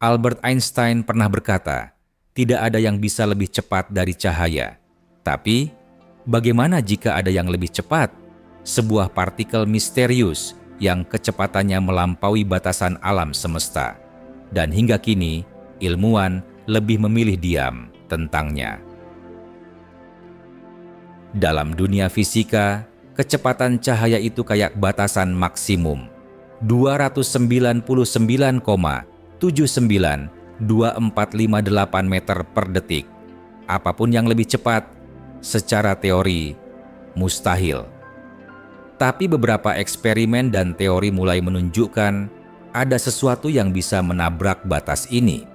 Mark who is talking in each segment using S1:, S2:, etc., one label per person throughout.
S1: Albert Einstein pernah berkata, tidak ada yang bisa lebih cepat dari cahaya. Tapi, bagaimana jika ada yang lebih cepat? Sebuah partikel misterius yang kecepatannya melampaui batasan alam semesta. Dan hingga kini, ilmuwan lebih memilih diam tentangnya. Dalam dunia fisika, kecepatan cahaya itu kayak batasan maksimum, 299,792458 meter per detik. Apapun yang lebih cepat, secara teori, mustahil. Tapi beberapa eksperimen dan teori mulai menunjukkan ada sesuatu yang bisa menabrak batas ini.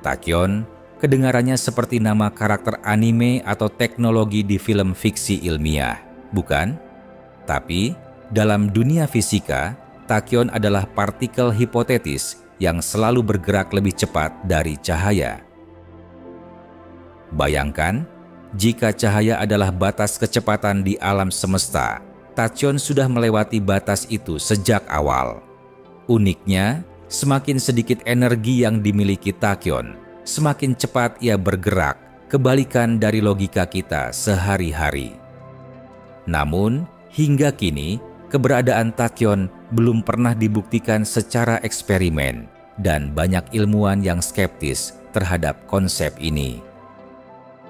S1: Tachyon kedengarannya seperti nama karakter anime atau teknologi di film fiksi ilmiah, bukan? Tapi, dalam dunia fisika, tachyon adalah partikel hipotetis yang selalu bergerak lebih cepat dari cahaya. Bayangkan, jika cahaya adalah batas kecepatan di alam semesta, tachyon sudah melewati batas itu sejak awal. Uniknya, semakin sedikit energi yang dimiliki tachyon, semakin cepat ia bergerak, kebalikan dari logika kita sehari-hari. Namun, hingga kini, keberadaan tachyon belum pernah dibuktikan secara eksperimen, dan banyak ilmuwan yang skeptis terhadap konsep ini.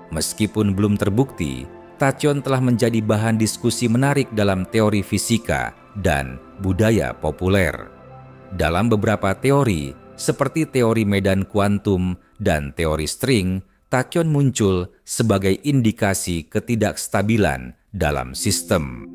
S1: Meskipun belum terbukti, tachyon telah menjadi bahan diskusi menarik dalam teori fisika dan budaya populer. Dalam beberapa teori, seperti teori medan kuantum dan teori string, tachyon muncul sebagai indikasi ketidakstabilan dalam sistem.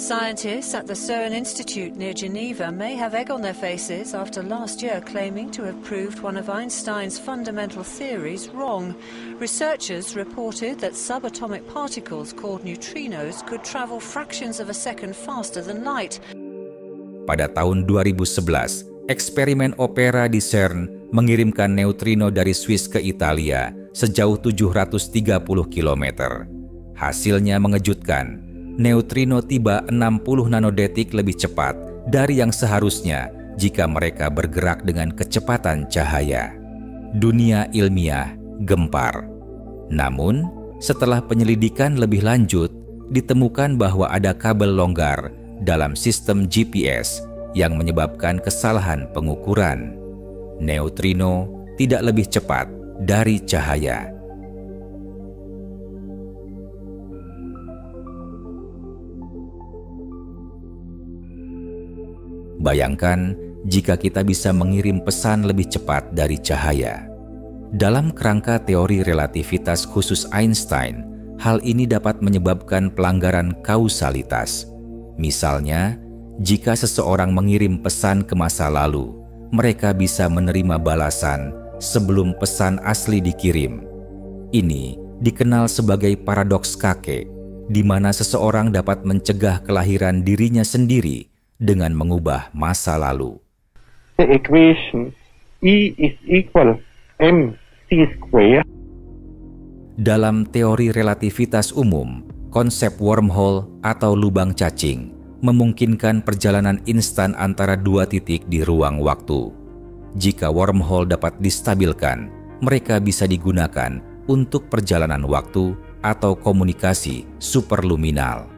S2: Scientists at the CERN Institute near Geneva may have egg on their faces after last year claiming to have proved one of Einstein's fundamental theories wrong. Researchers reported that subatomic particles called neutrinos could travel fractions of a second faster than light.
S1: Pada tahun 2011, eksperimen Opera di CERN mengirimkan neutrino dari Swiss ke Italia sejauh 730 km. Hasilnya mengejutkan. Neutrino tiba 60 nanodetik lebih cepat dari yang seharusnya jika mereka bergerak dengan kecepatan cahaya. Dunia ilmiah gempar. Namun, setelah penyelidikan lebih lanjut, ditemukan bahwa ada kabel longgar dalam sistem GPS yang menyebabkan kesalahan pengukuran. Neutrino tidak lebih cepat dari cahaya. Bayangkan jika kita bisa mengirim pesan lebih cepat dari cahaya. Dalam kerangka teori relativitas khusus Einstein, hal ini dapat menyebabkan pelanggaran kausalitas. Misalnya, jika seseorang mengirim pesan ke masa lalu, mereka bisa menerima balasan sebelum pesan asli dikirim. Ini dikenal sebagai paradoks kakek, di mana seseorang dapat mencegah kelahiran dirinya sendiri dengan mengubah masa lalu.
S3: The equation E is equal mc square.
S1: Dalam teori relativitas umum, konsep wormhole atau lubang cacing memungkinkan perjalanan instan antara dua titik di ruang waktu. Jika wormhole dapat distabilkan, mereka bisa digunakan untuk perjalanan waktu atau komunikasi superluminal.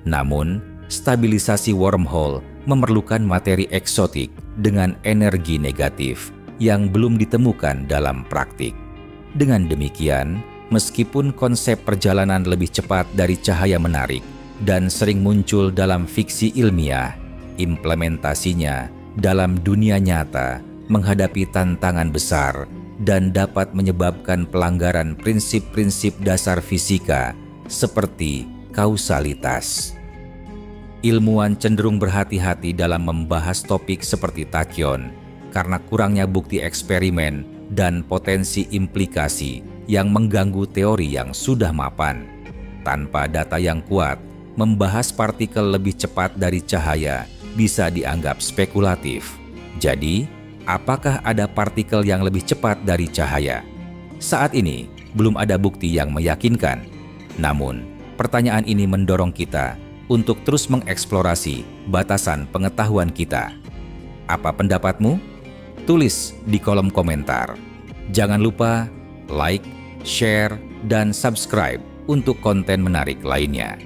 S1: Namun, stabilisasi wormhole memerlukan materi eksotik dengan energi negatif yang belum ditemukan dalam praktik. Dengan demikian, meskipun konsep perjalanan lebih cepat dari cahaya menarik dan sering muncul dalam fiksi ilmiah, implementasinya dalam dunia nyata menghadapi tantangan besar dan dapat menyebabkan pelanggaran prinsip-prinsip dasar fisika seperti kausalitas. Ilmuwan cenderung berhati-hati dalam membahas topik seperti tachyon karena kurangnya bukti eksperimen dan potensi implikasi yang mengganggu teori yang sudah mapan. Tanpa data yang kuat, membahas partikel lebih cepat dari cahaya bisa dianggap spekulatif. Jadi, apakah ada partikel yang lebih cepat dari cahaya? Saat ini, belum ada bukti yang meyakinkan. Namun, pertanyaan ini mendorong kita untuk terus mengeksplorasi batasan pengetahuan kita. Apa pendapatmu? Tulis di kolom komentar. Jangan lupa like, share, dan subscribe untuk konten menarik lainnya.